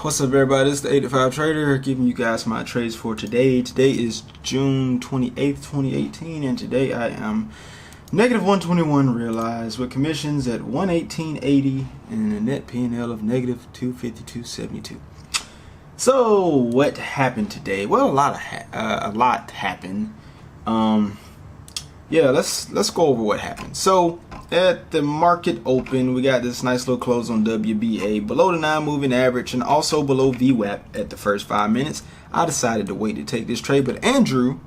What's up, everybody? This is the 85 Trader giving you guys my trades for today. Today is June 28th, 2018, and today I am negative 121 realized with commissions at 118.80 and a net P&L of negative 252.72. So what happened today? Well, a lot happened. Yeah, let's go over what happened. So at the market open, we got this nice little close on WBA below the 9 moving average and also below VWAP at the first 5 minutes. I decided to wait to take this trade, but Andrew,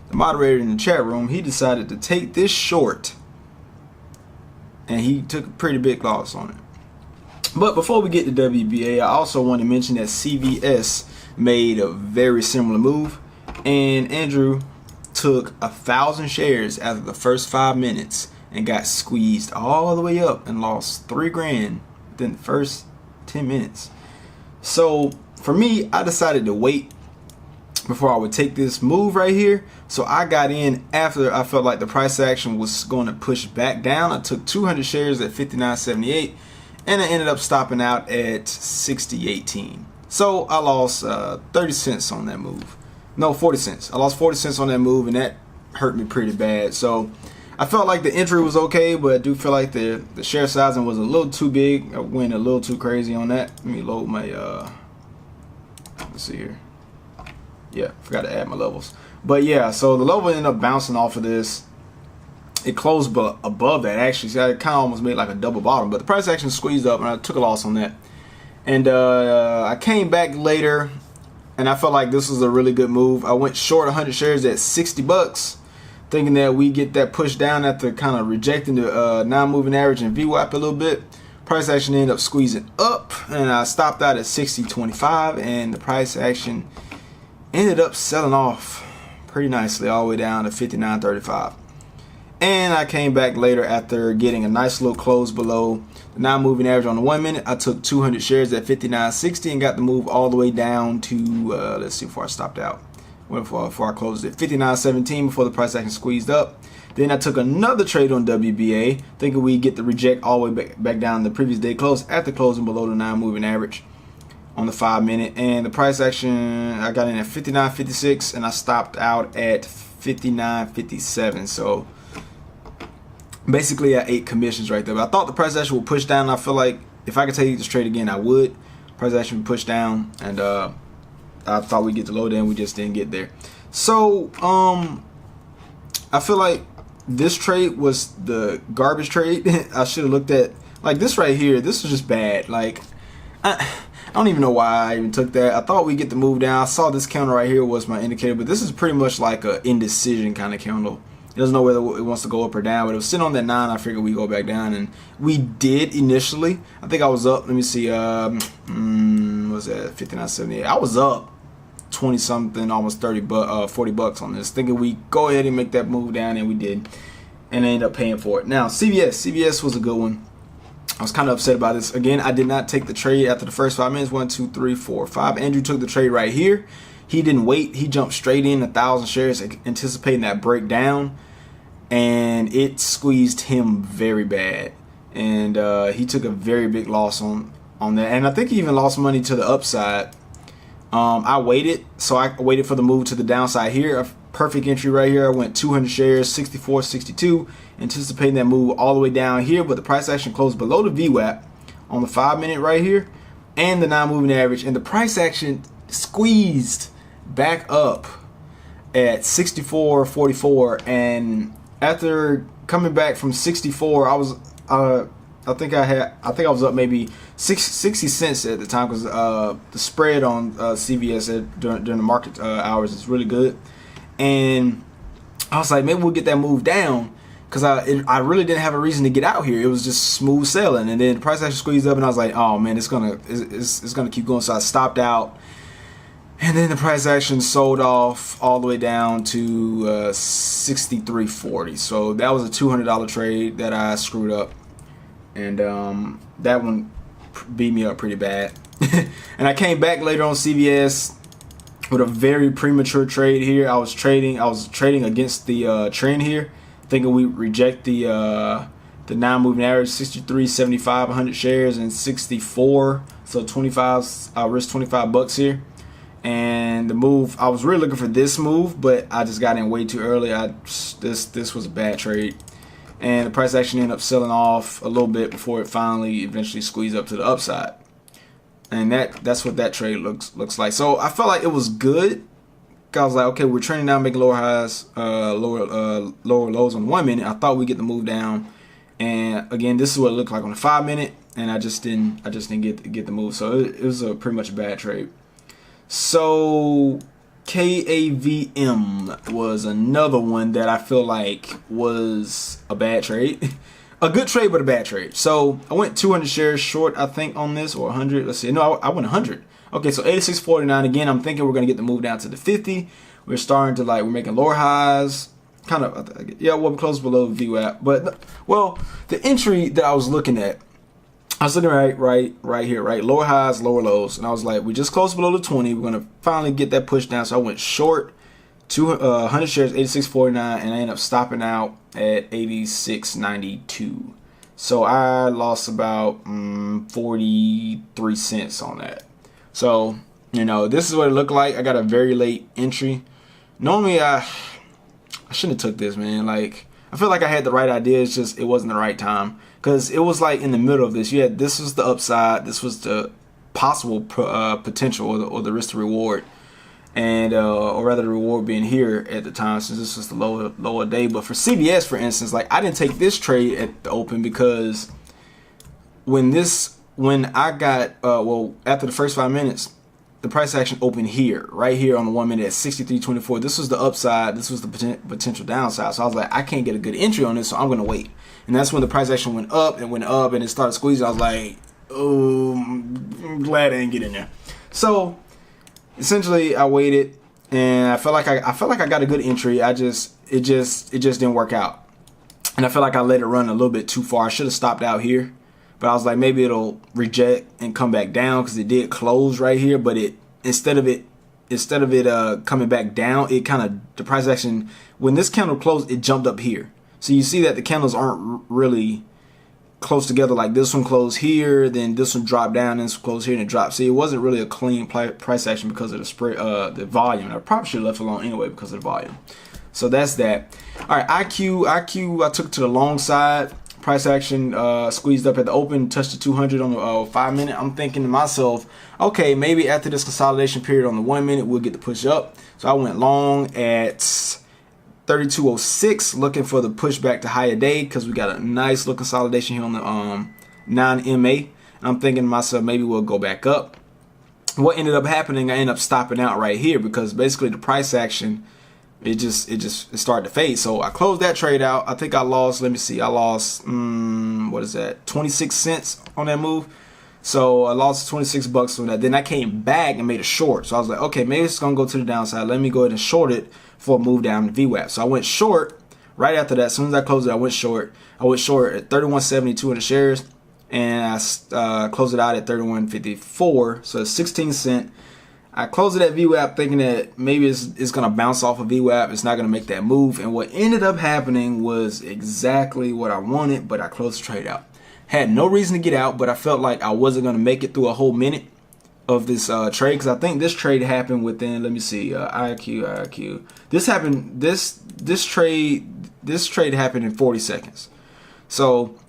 the moderator in the chat room, he decided to take this short, and he took a pretty big loss on it. But before we get to WBA, I also want to mention that CVS made a very similar move, and Andrew took 1,000 shares after the first 5 minutes and got squeezed all the way up and lost $3 grand within the first 10 minutes. So for me, I decided to wait before I would take this move right here. So I got in after I felt like the price action was going to push back down. I took 200 shares at 59.78 and I ended up stopping out at 60.18. So I lost 30 cents on that move. No, 40 cents. I lost 40 cents on that move, and that hurt me pretty bad. So I felt like the entry was okay, but I do feel like the share sizing was a little too big. I went a little too crazy on that. Let me load my let's see here. Yeah, forgot to add my levels. But yeah, so the level ended up bouncing off of this. It closed above that actually. So I kind of almost made like a double bottom, but the price action squeezed up, and I took a loss on that. And I came back later, and I felt like this was a really good move. I went short 100 shares at 60 bucks, thinking that we get that push down after kind of rejecting the non-moving average and VWAP a little bit. Price action ended up squeezing up, and I stopped out at 60.25, and the price action ended up selling off pretty nicely all the way down to 59.35. And I came back later after getting a nice little close below the non-moving average on the 1 minute. I took 200 shares at 59.60 and got the move all the way down to, let's see, before I stopped out. Before I closed it, 59.17 before the price action squeezed up. Then I took another trade on WBA, thinking we'd get the reject all the way back down to the previous day close after closing below the non-moving average on the 5 minute. And the price action, I got in at 59.56 and I stopped out at 59.57. So basically I ate commissions right there. But I thought the price action would push down. I feel like if I could take this trade again, I would. Price action would push down, and I thought we'd get the low down. We just didn't get there. So I feel like this trade was the garbage trade. I should have looked at like this right here. This was just bad. Like I don't even know why I even took that. I thought we'd get the move down. I saw this candle right here was my indicator, but this is pretty much like a indecision kind of candle. It doesn't know whether it wants to go up or down, but it was sitting on that 9. I figured we go back down, and we did initially. I think I was up. Let me see. What was that? 59.78. I was up 20 something, almost 40 bucks on this, thinking we go ahead and make that move down, and we did, and I ended up paying for it. Now CVS was a good one. I was kind of upset about this. Again, I did not take the trade after the first 5 minutes. 1, 2, 3, 4, 5. Andrew took the trade right here. He didn't wait. He jumped straight in 1,000 shares, anticipating that breakdown, and it squeezed him very bad. And he took a very big loss on that. And I think he even lost money to the upside. I waited, so I waited for the move to the downside here. A perfect entry right here. I went 200 shares, 64.62, anticipating that move all the way down here, but the price action closed below the VWAP on the 5 minute right here and the non-moving average, and the price action squeezed back up at 64.44. And after coming back from 64, I was I think I was up maybe 60 cents at the time, because the spread on CVS during the market hours is really good. And I was like, maybe we'll get that move down, because I really didn't have a reason to get out here. It was just smooth sailing, and then the price actually squeezed up, and I was like, oh man, it's gonna keep going. So I stopped out, and then the price action sold off all the way down to 63.40. So that was a $200 trade that I screwed up, and that one beat me up pretty bad. And I came back later on CVS with a very premature trade here. I was trading against the trend here, thinking we reject the non-moving average, 63.75, 100 shares, and 64 So 25, I risked 25 bucks here. And the move, I was really looking for this move, but I just got in way too early. This was a bad trade. And the price actually ended up selling off a little bit before it finally eventually squeezed up to the upside. And that's what that trade looks like. So I felt like it was good. I was like, okay, we're trending down, making lower highs, lower lows on the 1 minute. I thought we'd get the move down. And again, this is what it looked like on the 5 minute, and I just didn't get the move. So it was pretty much a bad trade. So KAVM was another one that I feel like was a bad trade. A good trade, but a bad trade. So I went 200 shares short, I think, on this, or 100. Let's see. No, I went 100. Okay, so 86.49. Again, I'm thinking we're going to get the move down to the 50. We're starting to, like, we're making lower highs. Kind of, yeah, well, we're close below VWAP. But, well, the entry that I was looking at, I was looking right here, right? Lower highs, lower lows. And I was like, we just closed below the 20. We're going to finally get that push down. So I went short 100 shares, 86.49, and I ended up stopping out at 86.92. So I lost about 43 cents on that. So, you know, this is what it looked like. I got a very late entry. Normally, I shouldn't have took this, man. Like, I feel like I had the right idea. It's just it wasn't the right time. Because it was like in the middle of this. Yeah, this was the upside. This was the possible potential or the risk to reward. And or rather the reward being here at the time, since this was the lower day. But for CVS, for instance, like I didn't take this trade at the open because when I got well, after the first 5 minutes, the price action opened here, right here on the 1 minute at 63.24. This was the upside. This was the potential downside. So I was like, I can't get a good entry on this, so I'm gonna wait. And that's when the price action went up, and it started squeezing. I was like, oh, I'm glad I didn't get in there. So essentially, I waited, and I felt like I got a good entry. It just didn't work out, and I feel like I let it run a little bit too far. I should have stopped out here, but I was like, maybe it'll reject and come back down because it did close right here. But instead of it coming back down, the price action, when this candle closed, it jumped up here. So you see that the candles aren't really close together. Like this one closed here, then this one dropped down, and this one closed here and it dropped. See, it wasn't really a clean price action because of the spread, the volume. I probably should have left it alone anyway because of the volume. So that's that. All right, IQ, I took it to the long side. Price action squeezed up at the open, touched the 200 on the 5 minute. I'm thinking to myself, okay, maybe after this consolidation period on the 1 minute, we'll get the push up. So I went long at 32.06, looking for the pushback to higher day because we got a nice little consolidation here on the 9 MA. I'm thinking to myself, maybe we'll go back up. What ended up happening, I ended up stopping out right here because basically the price action, it started to fade. So I closed that trade out. I think I lost, let me see, I lost, what is that, 26 cents on that move. So I lost 26 bucks on that. Then I came back and made a short. So I was like, okay, maybe it's going to go to the downside. Let me go ahead and short it for a move down to VWAP. So I went short right after that. As soon as I closed it, I went short. I went short at 31.70, 200 shares. And I closed it out at 31.54. So it's 16 cents. I closed it at VWAP thinking that maybe it's going to bounce off of VWAP. It's not going to make that move. And what ended up happening was exactly what I wanted, but I closed the trade out. Had no reason to get out, but I felt like I wasn't going to make it through a whole minute of this trade because I think this trade happened within, let me see, IQ. This happened, this trade happened in 40 seconds. So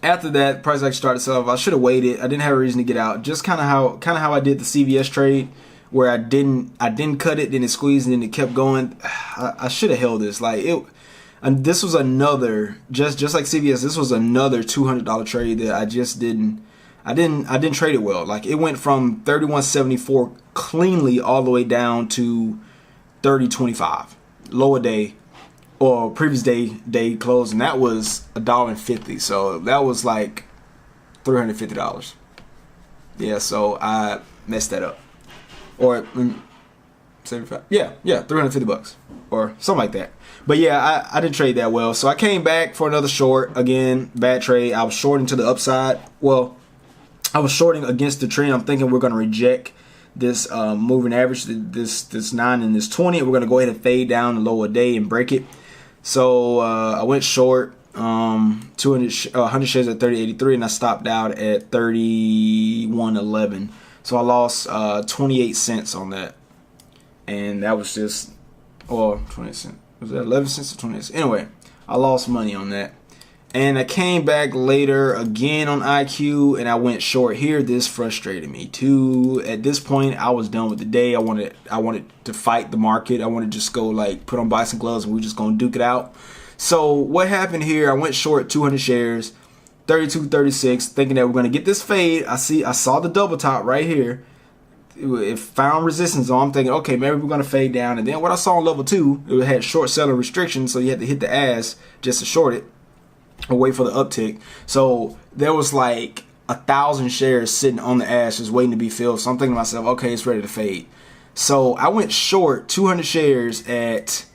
after that, price actually started to sell off. I should have waited. I didn't have a reason to get out. Just kind of how I did the CVS trade, where I didn't cut it, then it squeezed, and then it kept going. I should have held this. Like it. And this was another, just like CVS, this was another $200 trade that I just didn't trade it well. Like it went from 31.74 cleanly all the way down to 30.25 lower day or previous day close, and that was $1.50. So that was like $350. Yeah, so I messed that up. Or 75. Yeah, 350 bucks or something like that. But yeah, I didn't trade that well. So I came back for another short. Again, bad trade. I was shorting to the upside. Well, I was shorting against the trend. I'm thinking we're going to reject this moving average, this 9 and this 20. We're going to go ahead and fade down the lower day and break it. So I went short. 100 shares at 30.83, and I stopped out at 31.11. So I lost 28 cents on that, and that was just, or 20 cents. Was that 11 cents or 20 cents? Anyway, I lost money on that. And I came back later again on IQ, and I went short here. This frustrated me too. At this point, I was done with the day. I wanted to fight the market. I wanted to just go like put on bison gloves and we were just gonna duke it out. So what happened here? I went short 200 shares, 32.36, thinking that we're gonna get this fade. I saw the double top right here. It found resistance on. I'm thinking, okay, maybe we're gonna fade down. And then what I saw on level 2, it had short selling restrictions, so you had to hit the ass just to short it or wait for the uptick. So there was like 1,000 shares sitting on the ass just waiting to be filled. So I'm thinking to myself, okay, it's ready to fade. So I went short 200 shares at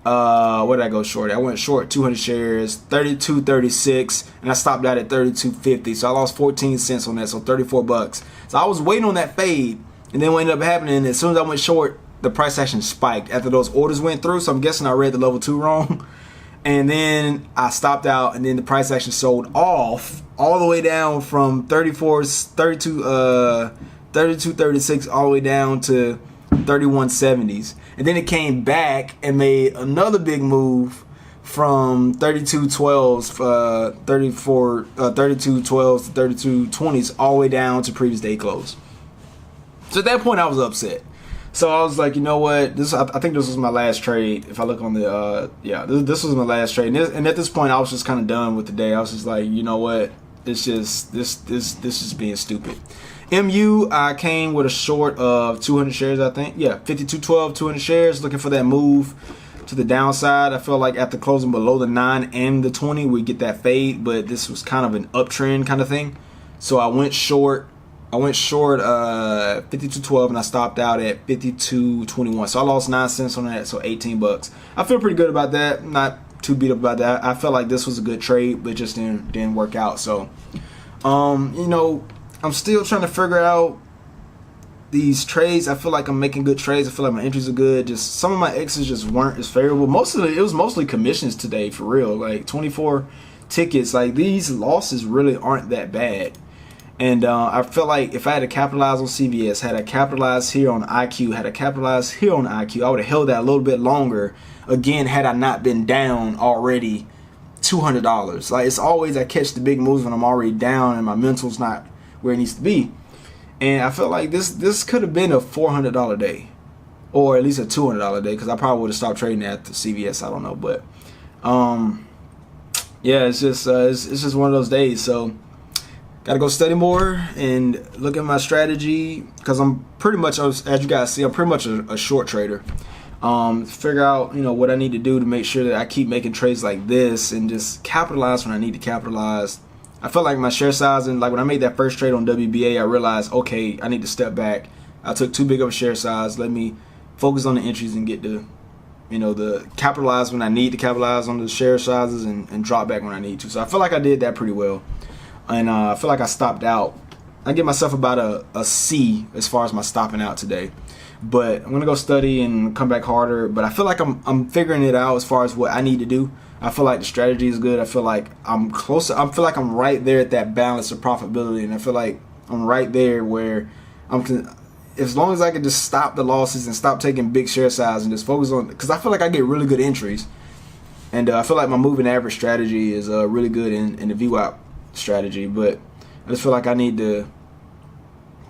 what did I go short? I went short 200 shares, 32.36, and I stopped out at 32.50. So I lost 14 cents on that, so 34 bucks. So I was waiting on that fade, and then what ended up happening, as soon as I went short, the price action spiked after those orders went through. So I'm guessing I read the level 2 wrong. And then I stopped out, and then the price action sold off all the way down from 32.36 all the way down to 31.70s. And then it came back and made another big move from 32.12s to 32.20s all the way down to previous day close. So at that point I was upset. So I was like, you know what? I think this was my last trade. If I look on the this was my last trade. And at this point I was just kind of done with the day. I was just like, you know what? It's just this is being stupid. MU, I came with a short of 200 shares, I think. Yeah, 52.12, 200 shares, looking for that move to the downside. I felt like after closing below the 9 and the 20, we get that fade, but this was kind of an uptrend kind of thing. So I went short 52.12, and I stopped out at 52.21. So I lost 9 cents on that, so 18 bucks. I feel pretty good about that. Not too beat up about that. I felt like this was a good trade, but just didn't work out. So, you know, I'm still trying to figure out these trades. I feel like I'm making good trades. I feel like my entries are good. Just some of my X's just weren't as favorable. It was mostly commissions today, for real. Like 24 tickets. Like these losses really aren't that bad. And I feel like if I had to capitalize on CVS, had I capitalized here on IQ, had I capitalized here on IQ, I would have held that a little bit longer. Again, had I not been down already $200. Like it's always I catch the big moves when I'm already down and my mental's not where it needs to be. And I felt like this could have been a $400 day, or at least a $200 day, because I probably would have stopped trading at the CVS. I don't know, but yeah, it's just one of those days. So gotta go study more and look at my strategy, because I'm pretty much, as you guys see, I'm pretty much a short trader. Figure out, you know, what I need to do to make sure that I keep making trades like this and just capitalize when I need to capitalize. I felt like my share size, and like when I made that first trade on WBA, I realized, okay, I need to step back. I took too big of a share size. Let me focus on the entries and get the, you know, the capitalize when I need to capitalize on the share sizes, and drop back when I need to. So I feel like I did that pretty well. And I feel like I stopped out. I give myself about a C as far as my stopping out today. But I'm gonna go study and come back harder. But I feel like I'm figuring it out as far as what I need to do. I feel like the strategy is good. I feel like I'm closer. I feel like I'm right there at that balance of profitability, and I feel like I'm right there where as long as I can just stop the losses and stop taking big share size and just focus on, because I feel like I get really good entries, and I feel like my moving average strategy is really good in the VWAP strategy. But I just feel like I need to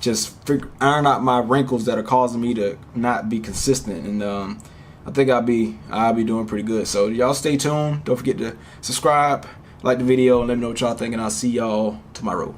just iron out my wrinkles that are causing me to not be consistent, and I think I'll be doing pretty good. So y'all stay tuned. Don't forget to subscribe, like the video, and let me know what y'all think, and I'll see y'all tomorrow.